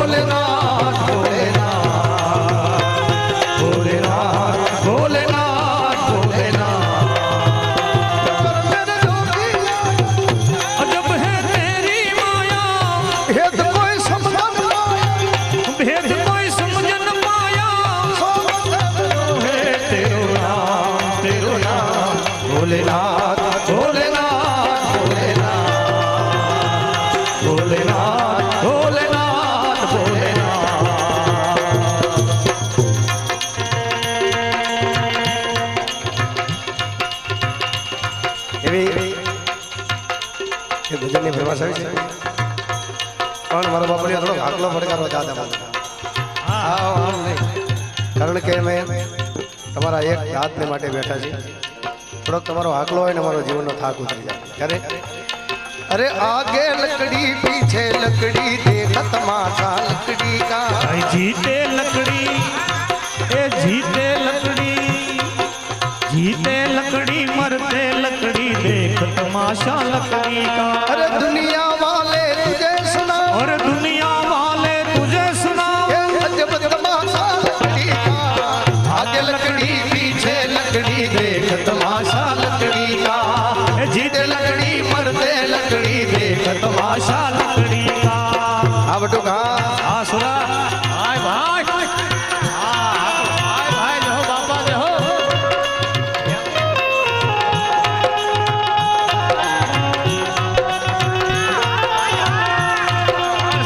भोलेनाथ भोलेनाथ भोलेनाथ भोलेनाथ भोलेनाथ अजब है तेरी माया भेद कोई समझ न भेद कोई समझ न पाया है तेरो नाम भोलेनाथ भोलेनाथ भोलेनाथ भोलेनाथ भोलेनाथ भजन परिभाषा मारो बापड़ी थोड़ा हाकलो फटकार दादा कारण के मैं तमारा एक हाथ ने माटे बैठा छे थोड़ो तमारो हाकलो होय ने मारो जीवन नो थाक उतरी जाए करे अरे आगे लकड़ी पीछे लकड़ी देख तमाशा लकड़ी का जीते लकड़ी ए जीते लकड़ी मरते लकड़ी देख तमाशा लकड़ी का अरे दुनिया वाले तुझे सुना और दुनिया वाले तुझे सुना अजब तमाशा लकड़ी का आगे लकड़ी पीछे लकड़ी देख तमाशा लकड़ी का जीते लकड़ी मरते लकड़ी देख तमाशा लकड़ी का अब तो कहा हाँ सुना भाई भाई भाई भाई जो बाबा जो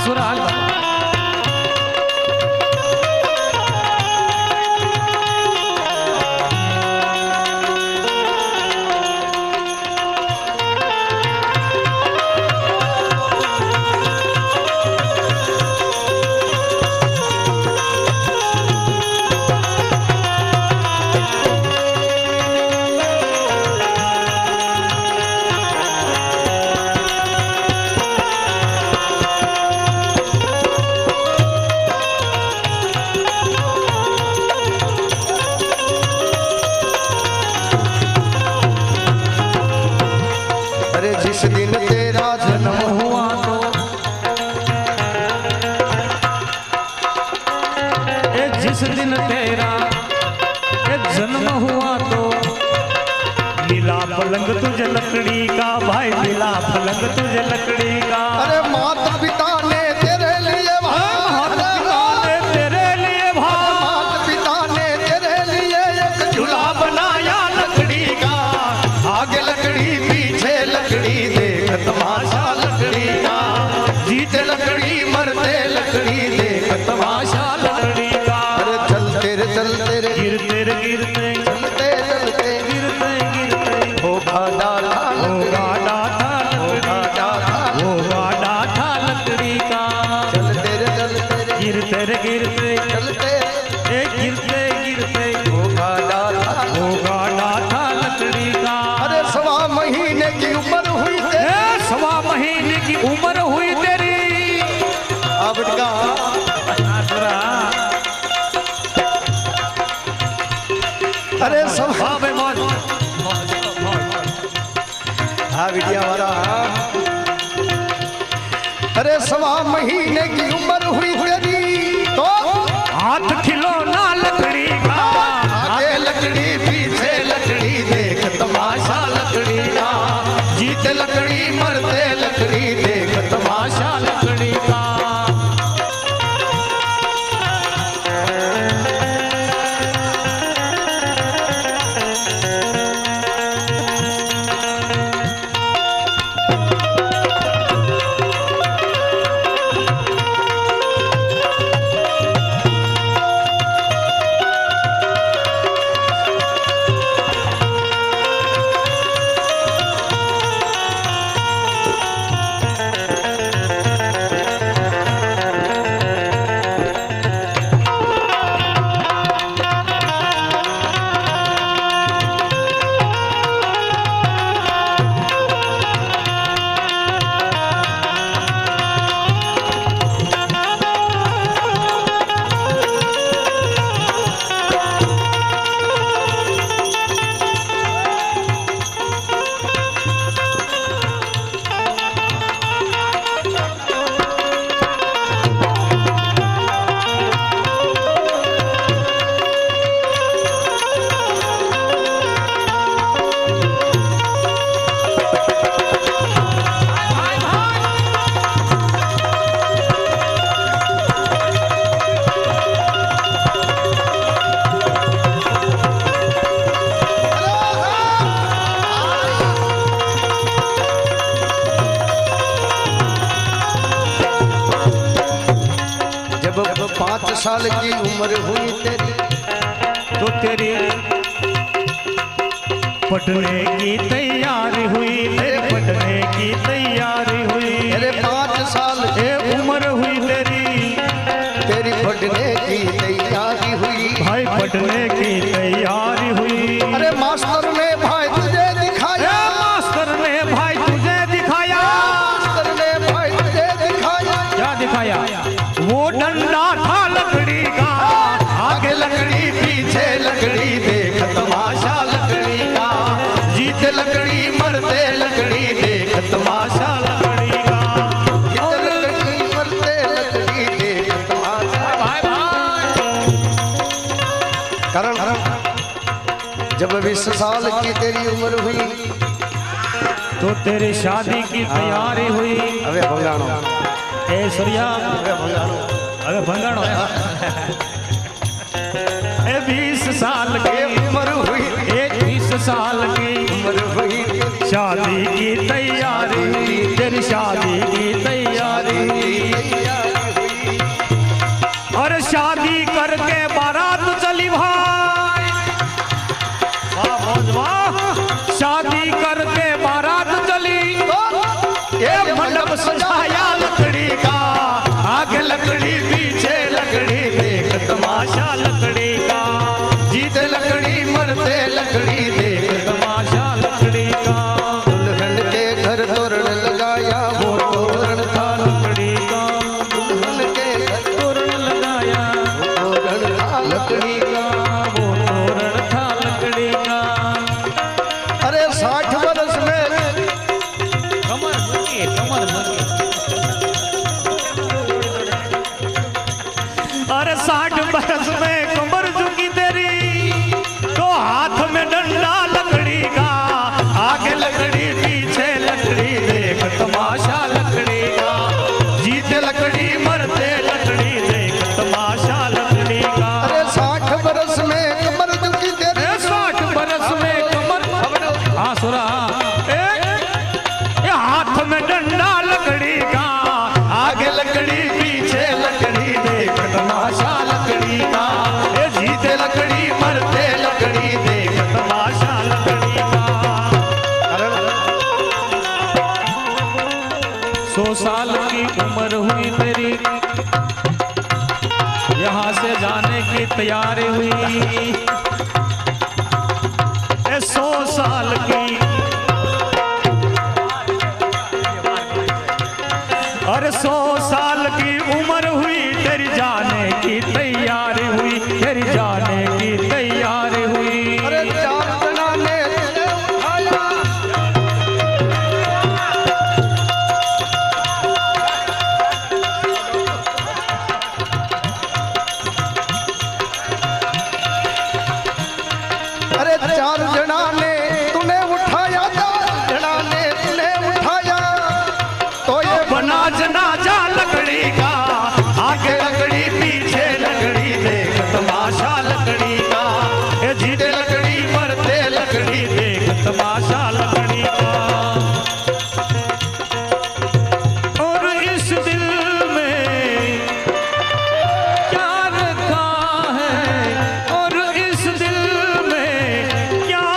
सुना जिस दिन तेरा जन्म हुआ तो जिस दिन तेरा जन्म हुआ तो मिला पलंग तुझे लकड़ी का भाई मिला पलंग तुझे लकड़ी का अरे माता पिता ने तेरे लिए माता पिता ने तेरे लिए एक झूला बनाया लकड़ी का आगे लकड़ी पीछे लकड़ी देख तमाशा लकड़ी का जीते लकड़ी मरते लकड़ी देख तमाशा लकड़ी का अरे चलते रे गिरते रे गिरते चलते चलते गिरते गिरते हो गाड़ा था लकड़ी का चलते रे गिरते रे गिरते चलते गिरते गिरते हो गाड़ा था लकड़ी का अरे सवा महीने की उम्र हुई सवा महीने की उम्र हुई तेरी अब का अरे सवा में मौज हाँ बिटिया हमारा अरे सवा महीने की उम्र हुई तेरी तो हाथ खिलौना लकड़ी का आगे लकड़ी पीछे लकड़ी देख तमाशा लकड़ी का जीते लकड़ी मरते लकड़ी देख तमाशा लकड़ी का जब 5 साल की उम्र हुई तेरी तो तेरी पढ़ने की तैयारी हुई, तेरे पढ़ने की तैयारी हुई। अरे 5 साल उम्र हुई तेरी, तेरी पढ़ने की तैयारी हुई, भाई पढ़ने की तैयारी हुई। अरे मास्टर ने भाई तुझे दिखाया, मास्टर ने भाई तुझे दिखाया, मास्टर ने भाई तुझे दिखाया। क्या दिखाया? वो डंडा था लकड़ी का, आगे लकड़ी पीछे लकड़ी, देख तमाशा लकड़ी का। जीते लकड़ी मरते लकड़ी, देख तमाशा लकड़ी का। और लकड़ी मरते लकड़ी, देख तमाशा। भाई भाई कारण जब 20 साल की तेरी उम्र हुई तो तेरी शादी की तैयारी हुई। अबे भंगाणो, ए सूर्या, अबे भंगाणो, अबे भंगाणो। 20 साल की उम्र हुई, 20 साल की उम्र हुई, शादी की तैयारी हुई, तेरी शादी की तैयारी हुई। और शादी करके बारात चली भाई, वाह मौज वाह। शादी करके बारात चली, ये मंडप सजाया लकड़ी का, आगे लकड़ी पीछे लकड़ी, देख तमाशा लकड़ी का। जीते लकड़ी मरते लकड़ी, देख तमाशा लकड़ी का। दुल्हन के घर तोरण लगाया, वो तोरण था लकड़ी का, दुल्हन के घर तोरण लगाया, तोरण था लकड़ी का। वो तोरण था लकड़ी का। अरे 60 वर्ष में कमर झुकी, कमर झुकी। अरे 60 बरस में कमर झुकी तेरी, तो हाथ में डंडा लकड़ी का, आगे लकड़ी पीछे लकड़ी, देख तमाशा लकड़ी का। जीते लकड़ी मरते लकड़ी, देख तमाशा लकड़ी का। अरे 60 वर्ष में कमर झुकी तेरी, 60 बरस में कमर, हाँ सुरा, ये हाथ में डंडा लकड़ी का, आगे लकड़ी पीछे लकड़ी, देख तमाशा लकड़ी का। ये जीते लकड़ी मरते लकड़ी, देख तमाशा लकड़ी का। 100 साल की उम्र हुई तेरी, यहाँ से जाने की तैयारी हुई। 100 साल की, अरे 100 साल की उम्र हुई तेरी, जाने की तैयारी हुई, तेरी जाने की तैयारी हुई। अरे 4 जना ने तुझे उठाया, अरे 4 जना ने तूने उठाया, 4 जना ने तूने उठाया। तो ये बना जनाजा लकड़ी का, आगे लकड़ी पीछे लकड़ी, देख तमाशा लकड़ी का। ये जीते लकड़ी मरते लकड़ी, देख तमाशा लकड़ी का। और इस दिल में क्या रखा है, और इस दिल में क्या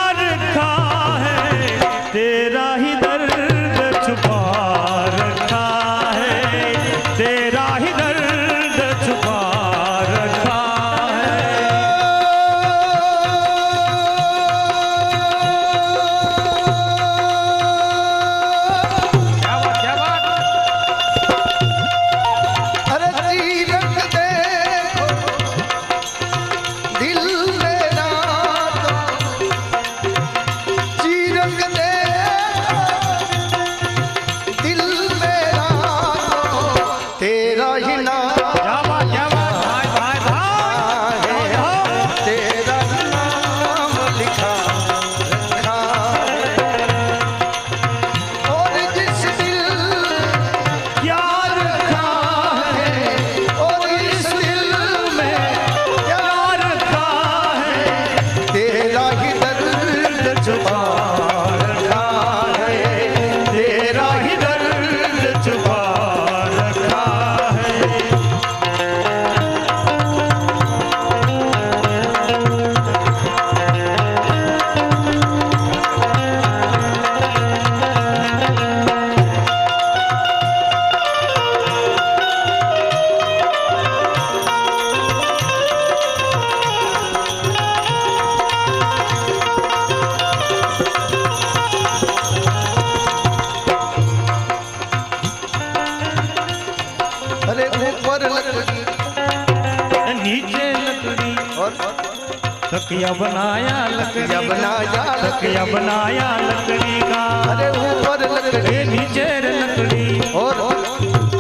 तकिया बनाया लकड़ी तकिया बनाया तकिया बनाया लकड़ी का अरे ऊपर लकड़ी नीचे लकड़ी और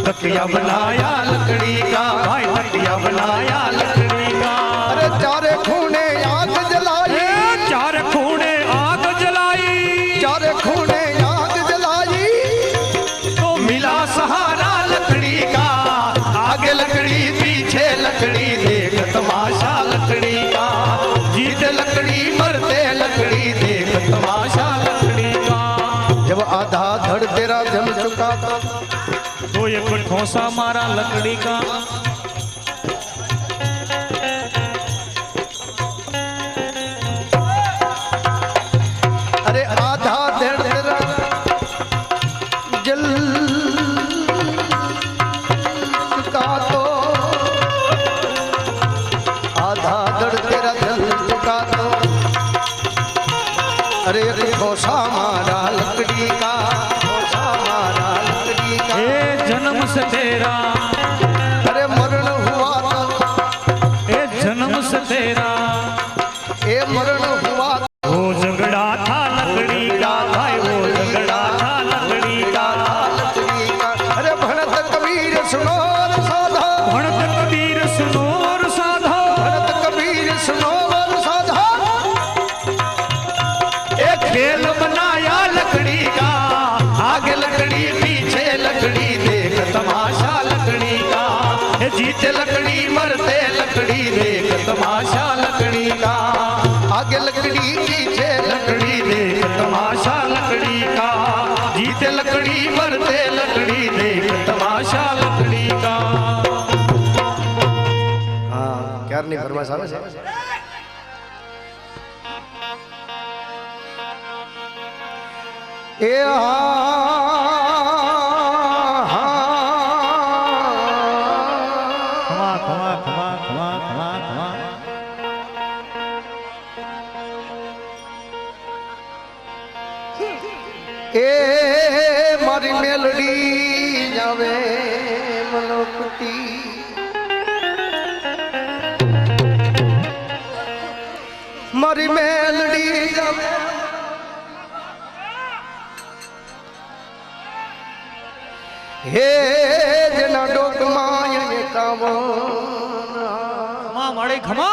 तकिया बनाया लकड़ी का भाई तकिया बनाया लकड़ी का अरे चारे खूने आग जलाई चार खूने आग जलाई चारे खूने आग जलाई तो मिला सहारा लकड़ी का आगे लकड़ी पीछे लकड़ी देख तमाशा लकड़ी का जीते लकड़ी मरते लकड़ी देख तमाशा लकड़ी का जब आधा धड़ तेरा जम चुका तो एक ठोसा मारा लकड़ी का अरे आधा धड़ तेरा जल चुका तो आधा धड़ तेरा जल चुका तो अरे ठोसा मारा लकड़ी का ठोसा मारा लकड़ी का ए जन्म से तेरा अरे मरण हुआ ए जन्म से तेरा ए मरण हुआ वो झगड़ा था लकड़ी का भाई वो झगड़ा था लकड़ी का लकड़ी का अरे भणत कबीर सुनो और साधा भणत कबीर सुनो और साधा भणत कबीर सुनो और साधा एक खेल बनाया लकड़ी का आगे लकड़ी पीछे लकड़ी देख तमाशा लकड़ी का जीते लकड़ी मरते लकड़ी देख तमाशा लकड़ी का आगे लकड़ी पीछे लकड़ी देख तमाशा लकड़ी का जीते लकड़ी मरते लकड़ी देख तमाशा लकड़ी का हाँ क्या नहीं फरमाइश આવે છે ए खमा खमा खमा खमा खमा खमा ए मारी मेलडी जावे मनोकुटी मारी मेलडी जावे हे जना डोक माय कावो खमा माड़े खमा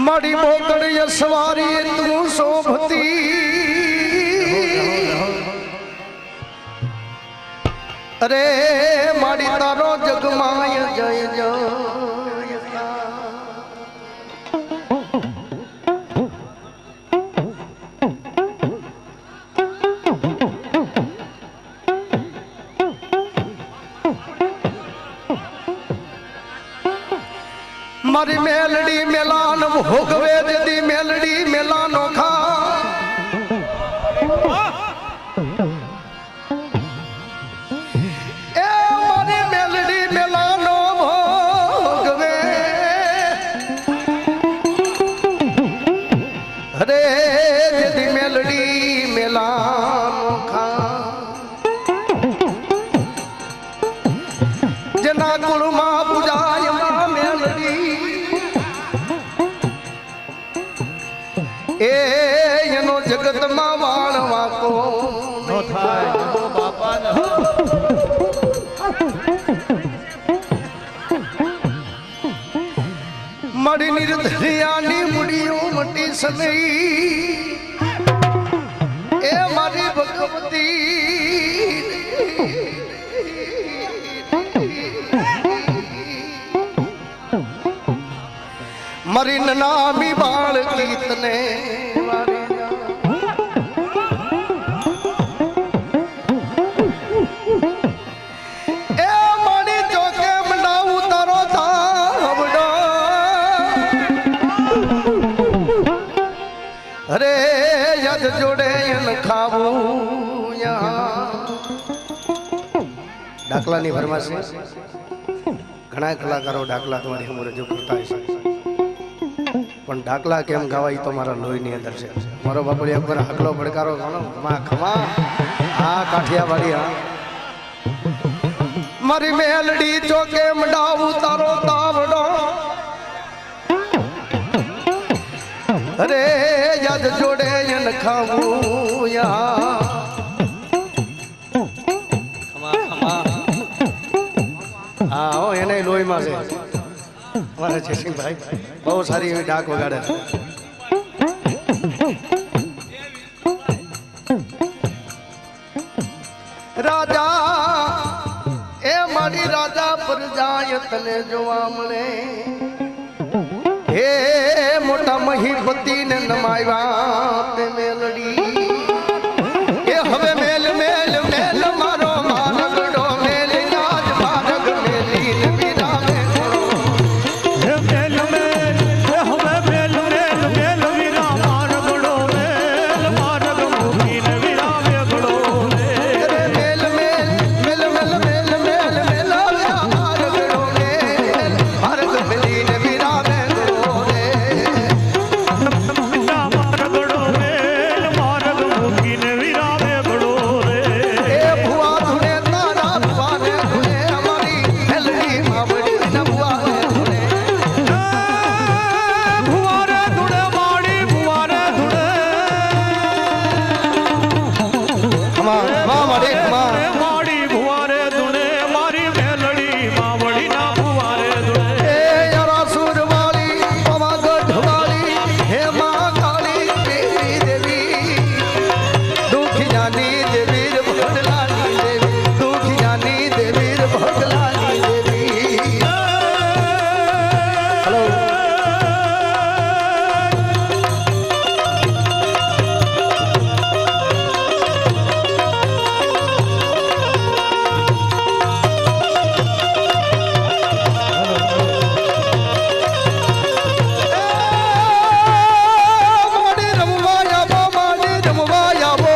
माड़ी मोकड़ सवारी तू शोभती अरे माड़ी तारो जगमाय जय जय मारी मेलडी मेलान भोगवे दी मेलडी मेलानो खा ए मारी मेलडी मेलानो भोगवे अरे दी मेलडी मेलानो खा जना कुलमा पूजाय मेलडी ए यनो जगत માં વાળવા કો નો થાય નો બાપા ન મડી નિર્ધરિયાની મુડીઓ મટી સનઈ એ મારી ભગવતી मरी नामी बाल कीतने ए मानी चौके मंडाऊ तारो धावड़ो अरे यद जोड़े यन खावू यहाँ डाकला नहीं फरमासे घणा कलाकारों डाकला तुम्हारी हमरे जो करता है पण ढाकला केम गावाई तो मारा लोही ની અંદર છે મારો બાપુ એકવાર હકલો પડકારો ગાણો ખમા ખમા આ કાઠિયાવાડી હા મારી મેલડી ચોકે મંડાવું તારો તાવડો અરે યાદ જોડે ન ખાવું યા હા હો એને લોહીમાં છે અમારા જયસિંહભાઈ બહુ સારી એવી ડાક વગાડે રાજા એ મારી રાજા પર જાય તને જોવા મળે હે મોટા મહીપતિ ને નમાવ્યા તે મેલડી એ હવે મેલ મેલ મેલ મારો મારગડો મેલ નાજ મારગ મેલી ને વિરામે હે મેલ મેલ હવે મેલ મેલ મેલ વિરા મારગડો મેલ મારગ મૂકીને વિરામે ગળો રે મેલ મેલ મેલ મેલ મેલ મેલ મેલ મારગડો મેલ મારગ મેલી ને વિરામે ગળો રે મારગડો મેલ મારગ મૂકીને વિરામે ગળો રે એ ભુવા ધુને તારા ભુવા ને ધુને અમારી મેલડી માવડી ન ભુવા ને ધુને ભુવારે ધૂળે માડી ભુવારે ધૂળે માડી માડી ભુવારે ધૂળે મારી મેલડી માવડી ના ભુવારે ધૂળે એ યારાસુર વાળી પવાગઢ વાળી હે મા કાળી દેવી દેવી દુખિયાની દેવી ભગલાની દેવી દુખિયાની દેવી ભગલાની દેવી હેલો માડી રમવાયા બો માડી રમવાયા બો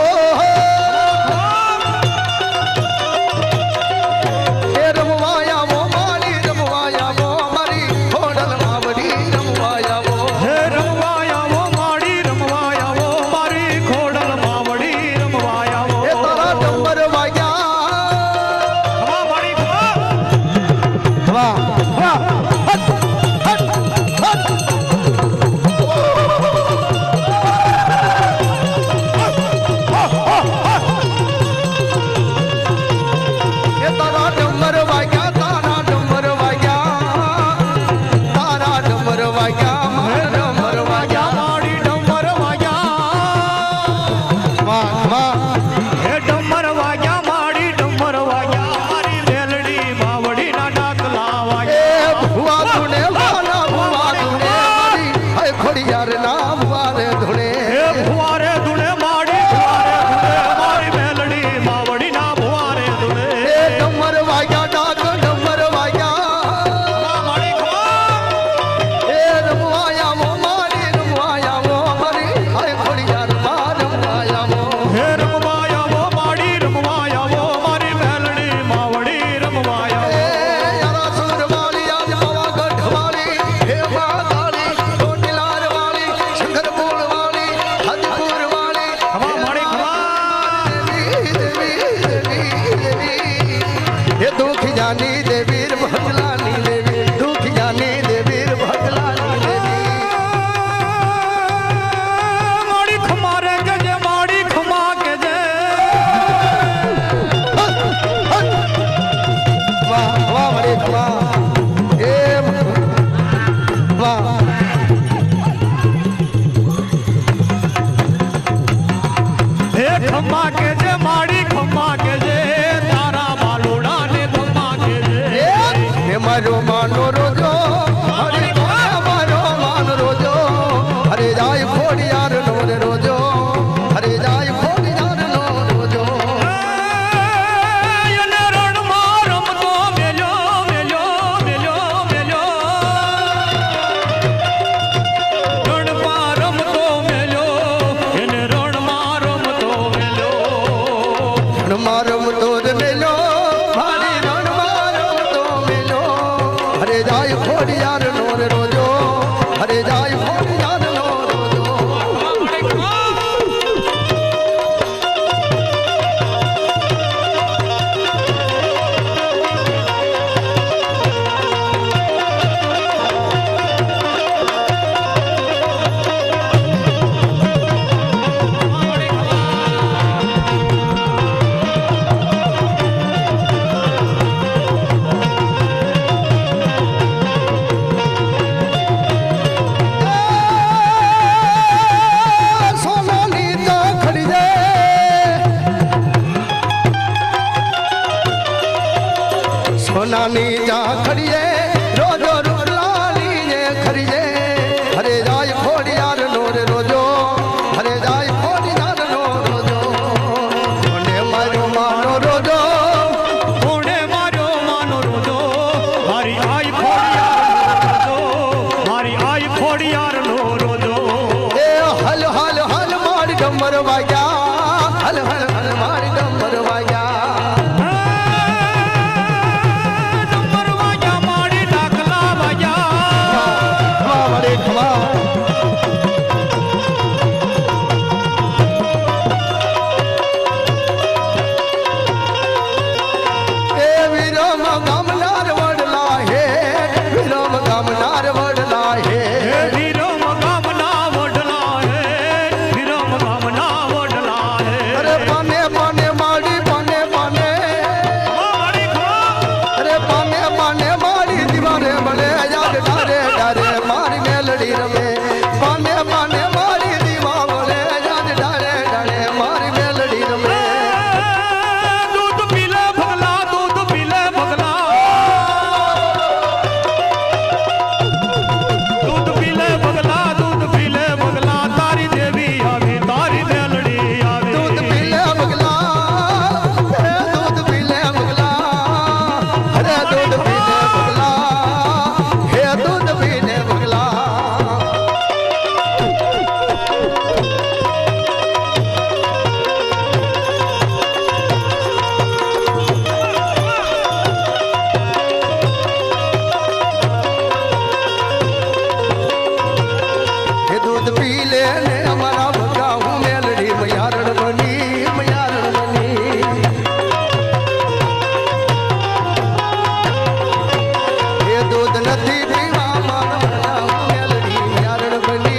એ રમવાયા બો માડી રમવાયા બો મારી ખોડલ માવડી રમવાયા બો હે રમવાયાવો માડી રમવાયાવો મારી ખોડલ માવડી રમવાયાવો એ તારા ડમર વાગ્યા હવા માડી વાહ વાહ હટ હટ હટ એ તારા ડમર વાગ્યા તારા ડમર વાગ્યા તારા ડમર વાગ્યા મારા ડમર વાગ્યા માડી ડમર વાગ્યા વાહ વાહ હે ડમર વાગ્યા માડી ડમર વાગ્યા મારી મેલડી માવડી ના ડાકલા એ વાગ્યા ભુવા ધુને વાલા ભુવા ધુને મારી હે ખોડિયાર ના ભુવારે ધુને હે ભુવારે ધૂળે માડી ભુવારે ધૂળે મારી મેલડી માવડી ના ભુવારે ધૂળે એ ડમર વાગ્યા ડાક ડમર વાગ્યા હવા માડી એ રમવાયા મો મારી રમવાયા મો મારી હે ખોડિયાર માં રમવાયા મો હે રમવાયાવો માડી રમવાયાવો મારી મેલડી માવડી રમવાયાવો એ યારાસુર વાળી આજ પવાગઢ વાળી હે મા કાળી ચોટીલાર વાળી શંકરપુર વાળી હાજીપુર વાળી હવા માડી દેવી દેવી દેવી એ દુખિયાની દેવી ભગલાની દેવી દુખિયાની દેવી ભગલાની દેવી માડી ખમારે કે જે માડી ખમા કે જે વાહ વાહ વડે વાહ એ વાહ હે ખમા કે જે માડી ખમા કે જે તારા બાલુડા ને ખમા કે જે એ મારો માનો રોજો હરે મારો માન રોજો હરે જાય ખોડિયાર નો રે રોજો હરે જાય ખોડિયાર નો રોજો એને રણમાં રમતો મેલ્યો મેલ્યો મેલ્યો મેલ્યો રણમાં રમતો મેલ્યો એને રણમાં રમતો મેલ્યો રણ મારમ તો મેલો મારી રણ મારમ તો મેલો હરે જાય સોનાની ચાખડીએ રોજો રૂપલાની ને ખરીજે હરે જાય ખોડિયાર નો રે રોજો હરે જાય ખોડિયાર નો રોજો મને માર્યો માનો રોજો કોણે માર્યો માનો રોજો મારી આઈ ખોડિયાર રોજો મારી આઈ ખોડિયાર નો રોજો એ હલ હલ હલ મારી ડમર વાગ્યા હલ હલ હલ મારી ડમર વાગ્યા ડમર વાગ્યા મારી ડાકલા વાગ્યા વડે ખમા એ વિરમ ગામનાર વડલા હે વિરમ ગામનાર વડલા હે વિરમ ગામના વડલા હે વિરમ ગામના વડલા હે અરે પાને પાને માડી પાને પાને મારી અરે પાને પાને માડી દીવારે બળે યાદ ડારે ડારે મારી મેલડી રમે પાને પાને મારી દીવા બળે યાદ ડારે ડારે મારી મેલડી રમે दूध पीले भगला दूध पीले भगला दूध पीले भगला दूध पीले भगला तारी देवी आवी तारी मेलड़ी आवी दूध पीले बगला हे दूध पीले बगला अरे दूध पीले बगला हे दूध पीले बगला हे दूध पी ले ने हमारा भगा हूँ मेलड़ी मयारण बनी मयारण बनी हे दूध नदी पीवा मारा भगा हूँ मेलड़ी मयारण बनी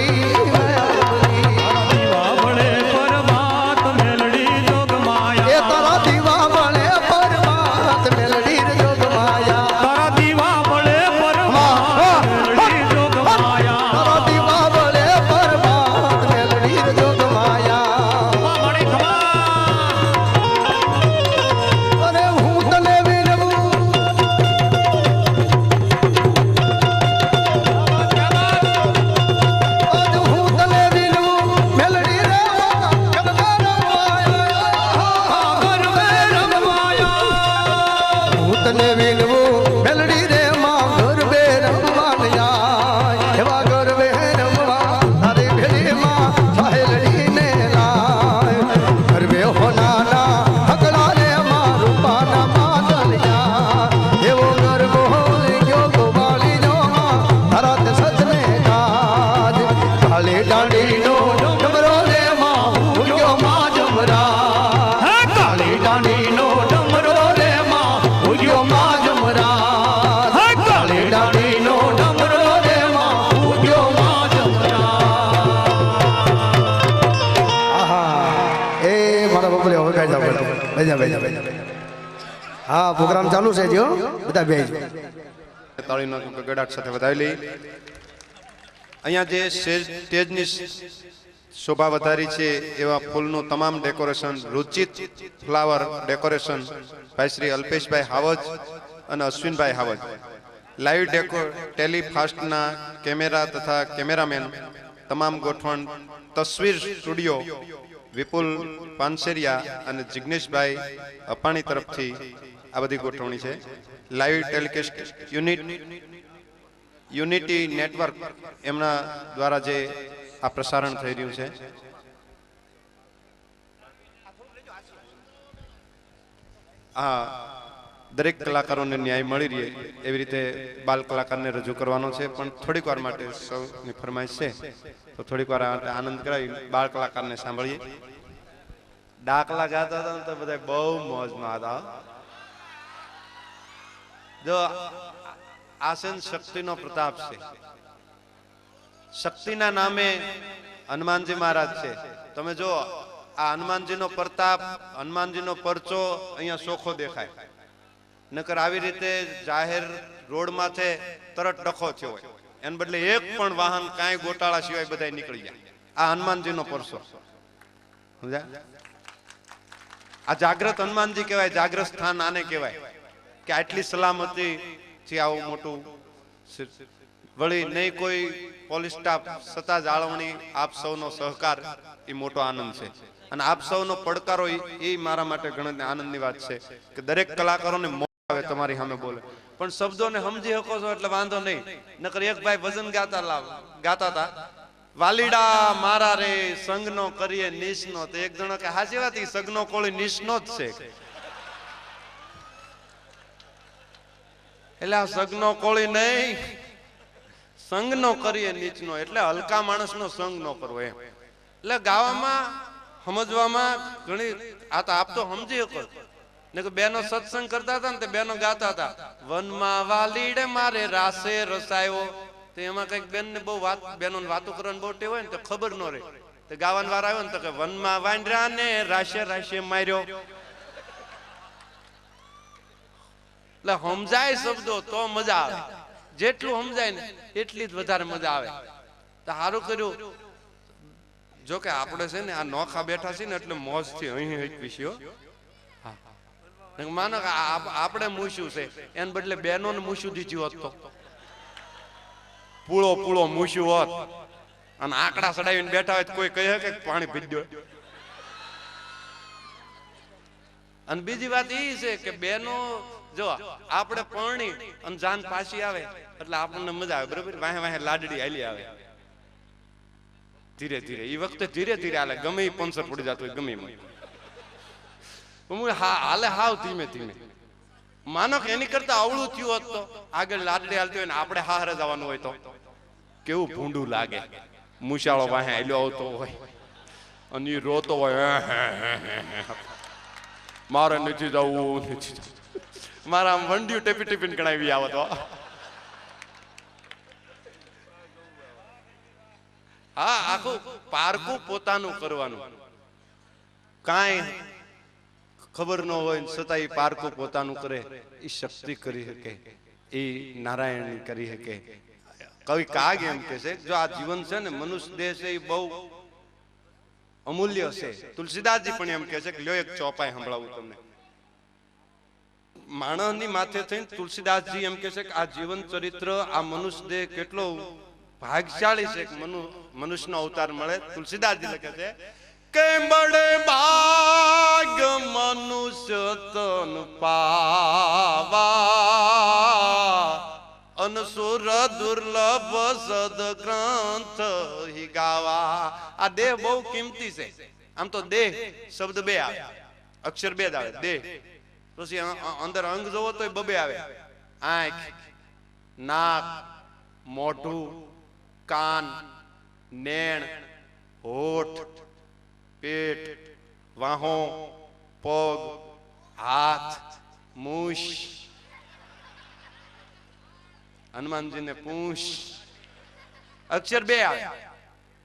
मयारण बनी दीवा बड़े परमात मेलड़ी जोग माया ये तारा दीवा बने परमात मेलड़ी रे जोग माया तारा दीवा बड़े परमात मेलड़ी जोग माया तारा दीवा बने परमात मेलड़ी रे जोग माया बड़ी खबा अरे हूँ तने विनवू आज हूँ तने विनवू मेलड़ी रे कदमाना घर में रमवाया हूँ तने विनवू मेलड़ी रे माँ घर बे रमवान जाय एवा घर बे रमवा तारे भेड़ी माँ साहेलड़ी ने लाय घर बे होना ना हकला रे माँ रूपाना मादल जा एवो घर बोल गयो गोवाली जो माँ तारा ते सजने काज काले डांडी नो डमरो रे माँ उग्यो माँ जमरा काली डांडी नो डमरो रे माँ उग्यो माँ जमरा काली डांडी नो डमरो रे माँ उग्यो माँ जमरा आहा ए મારા બપોરે હવે કાઈ જાવ બેજા બેજા બેજા હા પ્રોગ્રામ ચાલુ છે જો બધા બેજ તાળીનો ગડાટ સાથે વધાવી લઈ અહીંયા જે સ્ટેજની શોભા વધારી છે એવા ફૂલનું તમામ ડેકોરેશન રુચિત ફ્લાવર ડેકોરેશન ભાઈ શ્રી અલ્પેશભાઈ હાવજ અને અશ્વિનભાઈ હાવજ લાઈવ ટેલિફાસ્ટના કેમેરા તથા કેમેરામેન તમામ ગોઠવણ તસવીર સ્ટુડિયો વિપુલ પાનસેરિયા અને જિગ્નેશભાઈ અપાણી તરફથી આ બધી ગોઠવણી છે લાઈવ ટેલિકાસ્ટ યુનિટી નેટવર્ક એમના દ્વારા જે આ પ્રસારણ થઈ રહ્યું છે આ દરેક કલાકારોને ન્યાય મળી રહે એવી રીતે બાલ કલાકારને રજૂ કરવાનો છે પણ થોડીક વાર માટે સૌની ફરમાઈશ છે તો થોડીક વાર આનંદ કરાવી બાળ કલાકારને સાંભળીએ ડાકલા ગાતા હતા તો બધા બહુ મોજમાં હતા જો આસન શક્તિનો પ્રતાપ છે શક્તિના નામે હનુમાનજી મહારાજ છે તમે જો આ હનુમાનજીનો પ્રતાપ હનુમાનજીનો પરચો અહીંયા સોખો દેખાય નકર આવી રીતે જાહેર રોડમાં છે તરત ડખો થયો હોય એને બદલે એક પણ વાહન કાંઈ ગોટાળા સિવાય બધા નીકળી જાય આ હનુમાનજીનો પરસો સમજ્યા આ જાગ્રત હનુમાનજી કહેવાય જાગ્રત સ્થાન આને કહેવાય કે આટલી સલામતી થી આવું મોટું વળી નહીં કોઈ પોલીસ સ્ટાફ સત્તા જાળવણી આપ સૌનો સહકાર એ મોટો આનંદ છે અને આપ સૌનો પડકારો એ મારા માટે ઘણી આનંદની વાત છે કે દરેક કલાકારોને મોકો આવે તમારી સામે બોલે પણ શબ્દોને સમજી શકો છો એટલે વાંધો નહીં નકર એક ભાઈ ભજન ગાતા હતા વાલીડા મારા રે સંગનો કરીએ નિશનો તો એક જણો કે હાચી વાત સગનો કોળી નિશનો જ છે એટલે આ સગનો કોળી નહીં સંગનો કરીએ નીચનો એટલે હલકા માણસનો સંગ ન કરવો એમ એટલે ગાવામાં સમજવામાં ઘણી આ તો આપ તો સમજી શકો ને કે બેનો સત્સંગ કરતા હતા ને તે બેનો ગાતા હતા વનમાં વાલીડે મારે રાસે રસાયો તો એમાં કઈક બેન ને બહુ વાત બેનો વાતો કરવાની બહુ ટેવ હોય ને તો ખબર ન રહે તો ગાવાનો વાર આવ્યો ને તો કે વનમાં વાંદરા ને રાશે રાશે માર્યો એટલે સમજાય શબ્દો તો મજા આવે જેટલું સમજાય ને એટલી જ વધારે મજા આવે તો સારું કર્યું જો કે આપણે છે ને આ નોખા બેઠા છે ને એટલે મોજ થી અહીં વિષયો માનો કે આપણે મૂછ્યું છે એને બદલે બેનો ને મૂછું દીધું હોત તો પૂળો પૂળો મૂછ્યું હોત અને આંકડા ચડાવીને બેઠા હોય કોઈ કહે કે પાણી પી દો અને બીજી વાત એ છે કે બેનો જો આપણે પરણી અને જાન પાછી આવે એટલે આપણને મજા આવે બરોબર વાહે વાહે લાડડી હાલી આવે ધીરે ધીરે એ વખતે ધીરે ધીરે હાલે ગમે એ પંચર પડી જતો હોય ગમે હાલે હાવ ધીમે ધીમે માનો કે એની કરતા અવળું થયું હોત તો આગળ લાડડી હાલતી હોય ને આપણે હારે જવાનું હોય તો કેવું ભૂંડું લાગે મુશાળો વાહે હાલ્યો આવતો હોય અને એ રોતો હોય મારે નથી જવું નથી મારા આમ વંડિયું ટેપી ટેપીને ગણાવી આવત હા આખું પારકું પોતાનું કરવાનું કાંઈ ખબર ન હોય છતાં એ પારકું પોતાનું કરે એ શક્તિ કરી શકે એ નારાયણ કરી શકે કવિ કાગ એમ કે છે જો આ જીવન છે ને મનુષ્ય દેહ છે એ બહુ અમૂલ્ય છે તુલસીદાસજી પણ એમ કે છે કે લ્યો એક ચોપાઈ સંભળાવું તમને માણસની માથે થઈને તુલસીદાસજી એમ કે છે કે આ જીવન ચરિત્ર આ મનુષ્ય દેહ કેટલો ભાગ્યશાળી છે કે મનુષ્યનો અવતાર મળે તુલસીદાસજી લખે છે કે બડે ભાગ મનુષ્ય તન પાવા અનસુર દુર્લભ સદ ગ્રંથ હી ગાવા આ દેહ બહુ કિંમતી છે આમ તો દેહ શબ્દ બે આવે અક્ષર બે જ આવે દેહ પછી અંદર અંગ જોવો તો બબે આવે આંખ નાક મોઢું કાન નેણ હોઠ પેટ વાહો પગ હાથ મૂછ હનુમાનજીને પૂંછ અક્ષર બે આવે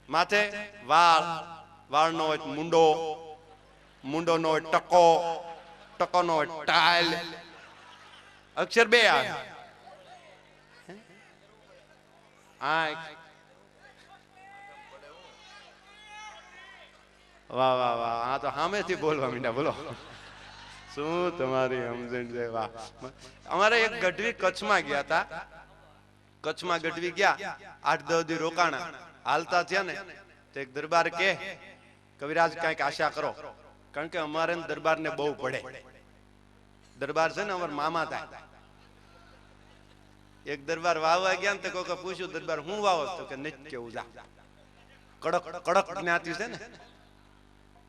માથે વાળ વાળનો હોય મુંડો મુંડો નો હોય ટકો ટકો નો હોય ટાલ અક્ષર બે આવે આંખ વાહ વાહ વાહ આ તો સામેથી બોલવા મીંડા બોલો શું તમારી સમજણ છે વાહ અમારે એક ગઢવી કચ્છમાં ગયા હતા કચ્છમાં ગઢવી ગયા 8-10 દી રોકાણા હાલતા થયા ને તો એક દરબાર કે કવિરાજ કઈક આશા કરો કારણ કે અમારે દરબાર ને બહુ પડે દરબાર છે ને અમારા મામા થાય એક દરબાર વાવવા ગયા ને તો કોઈ પૂછ્યું દરબાર હું વાવો તો કે નથી કેવું જા કડક કડક જ્ઞાતિ છે ને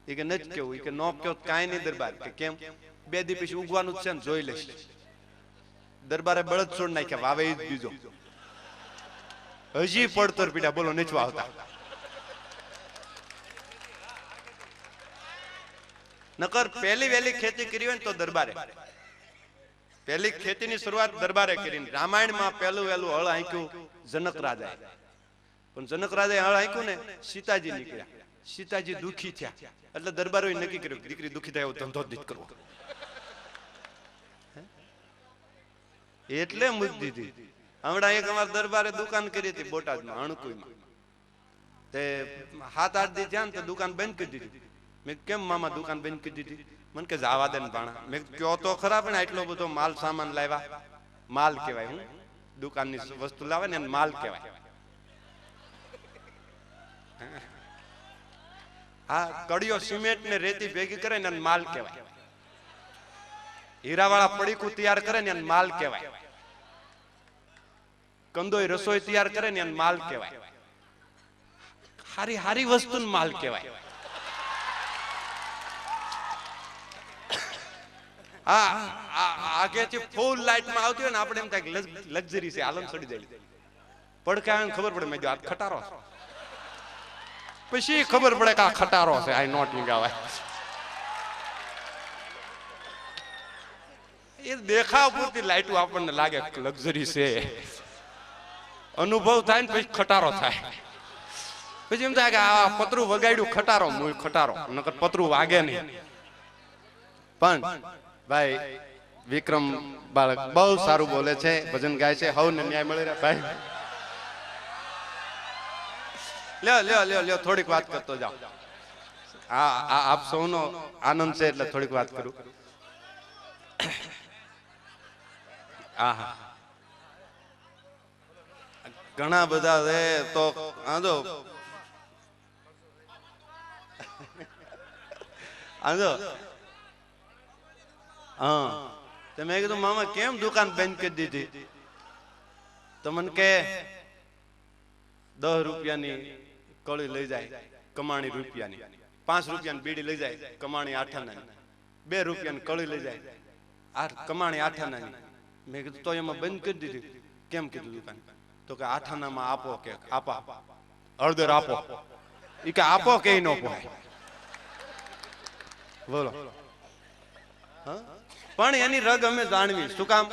એ કે નથી કેવું એ કે નો કેવું કાંઈ નહીં દરબાર કે કેમ 2 દી પછી ઉગવાનું જ છે ને જોઈ લઈશ દરબારે બળદ છોડ નાખ્યા વાવે જ બીજો હજી પડતર પીડા બોલો નીચવા આવતા નકર પહેલી વહેલી ખેતી કરી હોય ને તો દરબારે પહેલી ખેતીની શરૂઆત દરબારે કરી રામાયણમાં પહેલું વહેલું હળ હાંક્યું જનક રાજાએ પણ જનક રાજાએ હળ હાંક્યું ને સીતાજી નીકળ્યા સીતાજી દુખી થયા એટલે દરબારોએ નક્કી કર્યું દીકરી દુખી થાય એવો ધંધો જ નહીં કરવો એટલે મૂકી દીધી હમણાં એક અમારા દરબારે દુકાન કરી હતી બોટાદમાં અણકુઈમાં તે 7-8 દી થયા ને તો દુકાન બંધ કરી દીધી મેં કેમ મામા દુકાન બંધ કરી દીધી મને કે જાવા દે ને ભાણા. મેં કયો તો ખરા, પણ આટલો બધો માલ સામાન લાવ્યા, માલ કહેવાય. હું દુકાનની વસ્તુ લાવે ને એને માલ કહેવાય. હા, કડિયો સિમેન્ટ ને રેતી ભેગી કરે ને એને માલ કહેવાય. હીરાવાળા પડીકું તૈયાર કરે ને એને માલ કહેવાય. કંદોય રસોઈ તૈયાર કરે ને એને માલ કહેવાય. હારી હારી વસ્તુનો માલ કહેવાય. હા, આગેથી ફૂલ લાઈટમાં આવતી હોય ને આપણે એમ થાય લક્ઝરી છે, આલમ ચડી જાય. પડકે આવે ખબર પડે મેં આ ખટારો છે. પછી ખબર પડે કે આ ખટારો છે, આ નોટ લગાવાય. એ દેખાવ પૂરતી લાઈટો આપણને લાગે લક્ઝરી છે, અનુભવ થાય ને પછી ખટારો થાય. પછી એમ થાય કે આ પતરું વગાડ્યું ખટારો, મૂળ ખટારો, નકર પતરું વાગે નહીં. પણ ભાઈ વિક્રમ બાળક બહુ સારું બોલે છે, ભજન ગાય છે, હવ ને ન્યાય મળી રહ્યા ભાઈ. લ્યો લ્યો લ્યો લ્યો થોડીક વાત કરતો જાઓ. આ આપ સૌનો આનંદ છે એટલે થોડીક વાત કરું. આહા, ઘણા બધા છે તો આંધો આંધો. હા, તો મેં કીધું મામા કેમ દુકાન બંધ કરી દીધી? તો મને કે 10 રૂપિયાની કળી લઈ જાય કમાણી રૂપિયાની, 5 રૂપિયાની બીડી લઈ જાય કમાણી 8 આનાની, 2 રૂપિયાની કળી લઈ જાય આ કમાણી 8 આનાની. મેં કીધું તો એમાં બંધ કરી દીધી. કેમ કીધું દુકાન? તો કે 8 આનામાં આપો, કે આપા હળદર આપો. એ કે આપો કે ન પોહાય. બોલો. પણ એની રગ અમે જાણવી. શું કામ?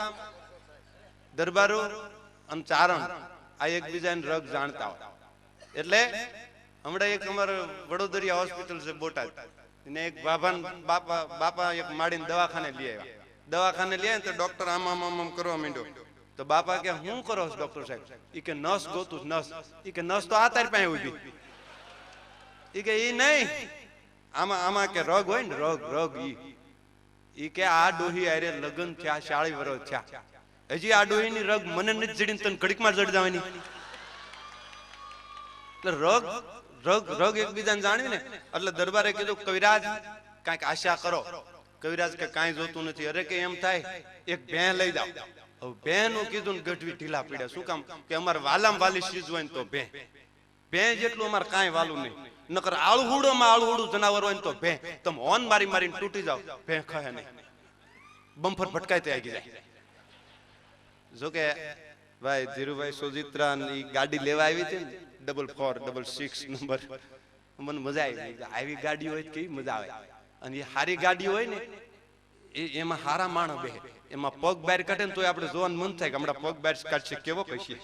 દરબારો અને ચારણ આ એકબીજાની રગ જાણતા હોય. એટલે હમણાં એક અમારે વડોદરિયા હોસ્પિટલ છે બોટાદ, ને એક બાપા એક માડીને દવાખાને લઈ આવ્યા. દવાખાને લઈ આવ્યા તો ડોક્ટર આમ કરવા માંડ્યો. તો બાપા કે હું કરો ડોક્ટર સાહેબ? એ કે નસ ગોતું. નસ? એ કે નસ તો આ તારી પાસે ઉભી. એ કે ઈ નહીં, આમાં કે રગ હોય ને, રગ ઈ કે આ ડોહી આરે લગ્ન થયા 40 વર્ષ થયા, હજી આ ડોહી ની રગ મને નથી જડીને તને ઘડીકમાં જડી જવાની. એટલે રગ એકબીજાને જાણવી ને. એટલે દરબારે કીધું કવિરાજ કાંઈક આશા કરો. કવિરાજ કે કાંઈ જોતું નથી. અરે કે એમ થાય એક ભેં લઈ જાવ. હવે ભેં નું કીધું ને ગઢવી ઢીલા પીડ્યા. શું કામ? કે અમારે વાલામ વાલી ચીજ હોય ને તો ભેં જેટલું અમારે કાંઈ વાલું નહીં. નકર આળહુડું જનાવર હોય ને તો ભેં તમે હોન મારીને તૂટી જાવ, ભેં ખાય નહીં, બમ્ફર ભટકાય તે આગી જાય. જોકે ભાઈ ધીરુભાઈ સોજિત્રા ની ગાડી લેવા આવી હતી ને 4466 નંબર, મને મજા આવી. આવી ગાડી હોય કેવી મજા આવે. અને એ હારી ગાડી હોય ને એમાં હારા માણસ બે, એમાં પગ બહાર કાઢે ને તો આપણે જોવાનું મન થાય કે હમણાં પગ બહાર કાઢશે કેવો કહીએ.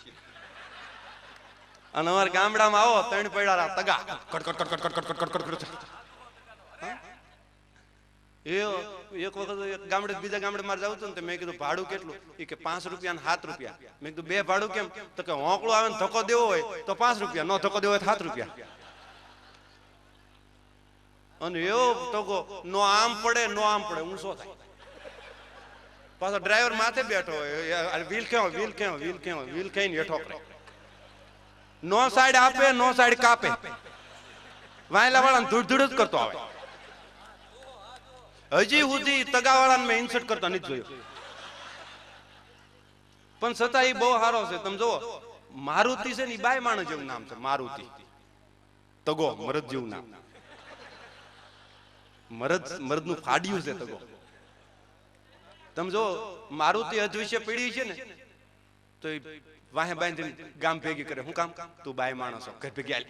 અને અમારા ગામડામાં આવો 3 પૈડા તગા કટકટ. એક વખત એક ગામડે બીજા ગામડે મારે જવું હતું ને, મેં કીધું ભાડું કેટલું? એ કે 5 રૂપિયા ને 7 રૂપિયા. મેં કીધું 2 ભાડું કેમ? તો કે હોંકળું આવે ને ધક્કો દેવો હોય તો 5 રૂપિયા, નો ધક્કો દેવો હોય 7 રૂપિયા. અને એવો ધક્કો નો આમ પડે ઊંચો થાય. પાછો ડ્રાઈવર માથે બેઠો હોય, વ્હીલ ખેંચીને હેઠો કરે. નો સાઈડ આપે, નો સાઈડ કાપે. વાયલા વાળાને ધૂળ જ કરતો આવે. હજી સુધી તગાવાળાને મેં ઇન્સર્ટ કરતા નથી જોયો. પણ છતાં એ બહુ સારો છે. તમે જુઓ, મારુતિ છે ને, બાય માણસ જેવું નામ છે મારુતિ. તગો મરદ જેવું નામ. મરદ નું ફાડ્યું છે તગો. તમે જો મારુતિ અદ્વિશ્ય પીડી છે ને, તો વાહે બાંધીને ગામ ભેગી કરે. શું કામ? તું બાય માણસ ઘર ભેગી આલ.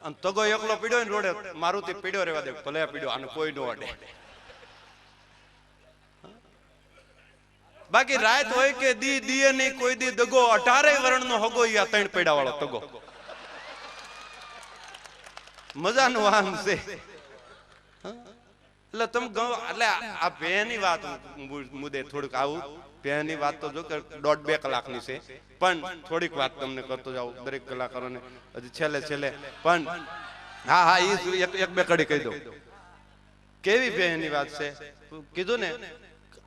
અને તગો એકલો પીડ્યો ને રોડે, મારુતિ પીડ્યો રેવા દે, ભલે પીડ્યો, આને કોઈ નો અડે. બાકી રાત હોય કે દીએ નહીં, કોઈ દી દગો 18 વર્ણ નો હગો. ઈ 3 પૈડા વાળો તગો. મજાનું વાહન છે. એટલે તમે એટલે આ ભેની વાત મુદ્દે થોડુંક આવું. ભેની વાત તો જો કે 1.5-2 કલાકની છે, પણ થોડીક વાત તમને કરતો જાઉં દરેક કલાકારોને હજી છેલ્લે. પણ હા, 1-2 કડી કહી દઉં. કેવી ભેંની વાત છે કીધું ને,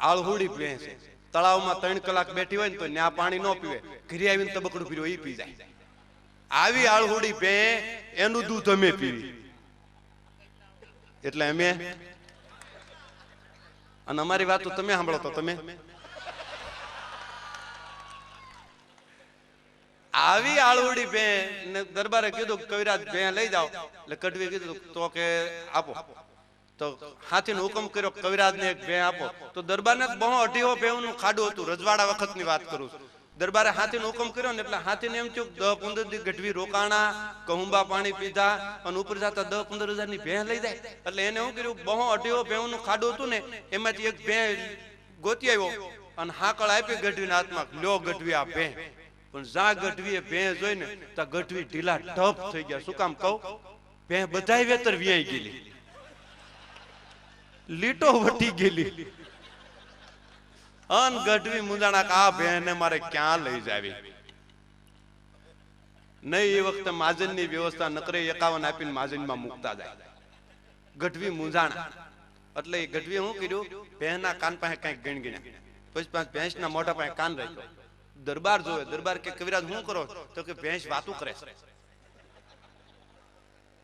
આળહુડી ભેં છે. તળાવમાં 3 કલાક બેઠી હોય ને તો ન્યા પાણી ન પીવે, ઘરે આવીને તબકડું પીરો એ પી જાય. આવી આળહુડી ભેં એનું દૂધ અમે પીવી. એટલે અમે, અને અમારી વાત તો તમે સાંભળો તો તમે આવી આળવડી ભેં ને દરબારે કીધું કવિરાજ ભેં લઈ જાઓ. એટલે કડવી કીધું તો કે આપો. તો હાથીનો હુકમ કર્યો કવિરાજ ને એક ભેં આપો. તો દરબારને બહુ 2.5 ભેંનું ખાડું હતું. રજવાડા વખતની વાત કરું છું. દરબારે હાથીનો હુકમ કર્યો ને એટલે હાથીને એમ થયું 10-15 દી ગઢવી રોકાણા, કહુંબા પાણી પીધા અને ઉપર જતા 10-15 હજારની ભેં લઈ જાય. એટલે એને શું કર્યું, બહુ 2.5 ભેંનું ખાડું હતું ને એમાંથી એક ભેં ગોતી આવ્યો અને હાકળ આપી ગઢવીના હાથમાં, લ્યો ગઢવી આ ભેં. પણ જા ગઢવીએ ભેં જોઈ ને તો ગઢવી ઢીલા ઢપ થઈ ગયા. શું કામ કહું, ભેં બધાય વેતર વ્યાઈ ગયેલી, લીટો વટી ગયેલી. અન ગઢવી મુંજાણા કે આ ભેં ને મારે ક્યાં લઈ જાવી. નહીં એ વખતે માજનની વ્યવસ્થા નકરે 51 આપીને માજનમાં મૂકતા જાય. ગઢવી મુંજાણા એટલે ગઢવી શું કર્યું, ભેંના કાન પાસે કઈક ગણગણ્યા, પછી ભેંસના મોઢા પાસે કાન રાખ્યો. દરબાર જોવે. દરબાર કે કવિરાજ શું કરો, તો કે ભેંસ વાતું કરે.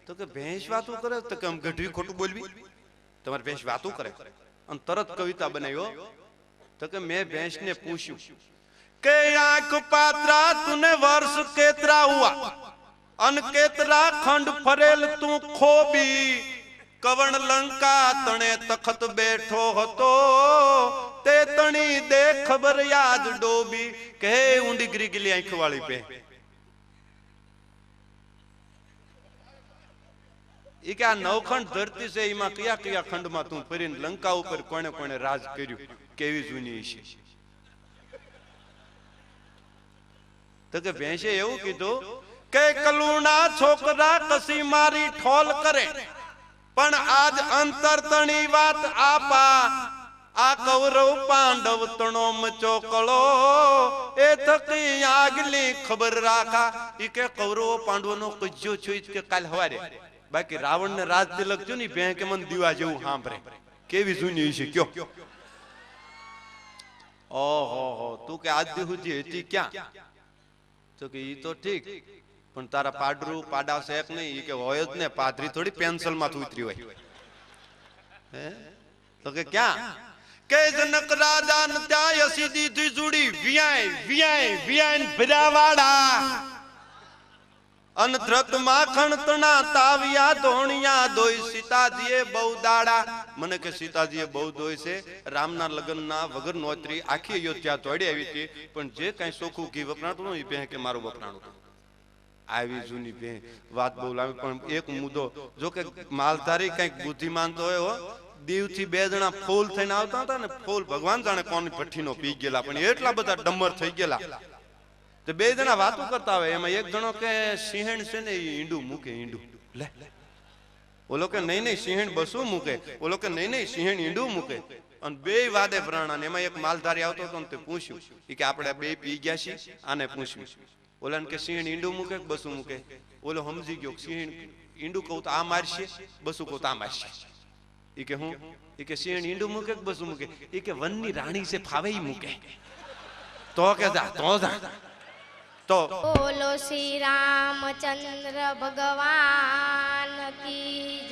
તો કે ભેંસ વાતું કરે, તો કે આમ ગઢવી ખોટું બોલવી, તમારી ભેંસ વાતું કરે. અને તરત કવિતા બનાવ્યો. તો કે મેં ભેંસને પૂછ્યું કે આંખ પાત્રા તુને વર્ષ કેતરા હુઆ અન કેતરા ખંડ ફરેલ તું ખોબી, કવણ લંકા તણે તખત બેઠો હતો તે તણી દે ખબર યાદ ડોબી. કે ઊંડી ગરી ગયેલી આંખ વાળી ભેં. એ કે આ 9 ખંડ ધરતી છે, એમાં કયા કયા ખંડમાં તું ફરીને લંકા ઉપર કોણે કોણે રાજ કર્યું, કેવી જૂની છે. તો કે ભેંસે એવું કીધું કે કલુણા છોકરા કસી મારી ઠોલ કરે, પણ આજ અંતર તણી વાત આપા. આ કૌરવ પાંડવ તણો મચોકળો એ થકી આગલી ખબર રાખા. ઈ કે કૌરવો પાંડવોનો કજ્જો છું કે કાલ હવારે. બાકી રાવણ ને રાજ તિલક જો ની ભેં કે મન દીવા જેવું સાંભળે, કેવી જૂની છે કયો. ઓહો, તું કે આજ સુધી હતી ક્યાં. તો કે ઈ તો ઠીક, પણ તારા પાડરું પાડા શેક નહીં. ઈ કે હોય જ ને, પાદરી થોડી પેન્સિલ માં ઉતરી હોય. હે તો કે ક્યાં, કે જનક રાજા ને ત્યાં અસી દીધી જુડી વિયાય વિયાય વિયાય ભરાવાડા. અનધ્રત માખણ તણા તાવિયા ધોણિયા દોઈ. સીતાજીએ બહુ દાડા, મને કે સીતાજીએ બહુ દોઈ છે. રામના લગ્નના વગર નોતરી આખી અયોધ્યા દોડી આવી હતી, પણ જે કઈ ચોખ્ખું ઘી વપરાતું એ ભેં કે મારું વપરાણું હતું. આવી જૂની ભેં. વાત બહુ લાંબી, પણ એક મુદ્દો, જો કે માલધારી કઈક બુદ્ધિમાન તો હોય. દીવ થી 2 જણા ફૂલ થઈને આવતા હતા ને, ફૂલ ભગવાન જાણે કોની ભઠ્ઠીનો પી ગયેલા, પણ એટલા બધા ડમર થઈ ગયેલા. તો 2 જણા વાતો કરતા હોય, એમાં એક જણો કે સિંહણ છે ને એ ઈંડું મૂકે. ઈંડું લે. ઓલો કે નહીં નહીં સિંહણ બસું મૂકે. ઓલો કે નહીં નહીં સિંહણ ઈંડું મૂકે. અને 2 વાદે પ્રાણા. એમાં એક માલધારી આવતો હતો ને તે પૂછ્યું કે આપણે 2 પી ગયા છીએ, આને પૂછ્યું. ઓલા કે સિંહણ ઈંડું મૂકે કે બસું મૂકે. ઓલો સમજી ગયો, સિંહણ ઈંડું કહું તો આ મારશે, બસું કહું તો આ મારશે. ઈ કે હું, ઈ કે સિંહણ ઈંડું મૂકે કે બસું મૂકે. ઈ કે વનની રાણી છે ફાવે ઈ મૂકે. તો કે જા તો જા. તો બોલો શ્રી રામચંદ્ર ભગવાન કી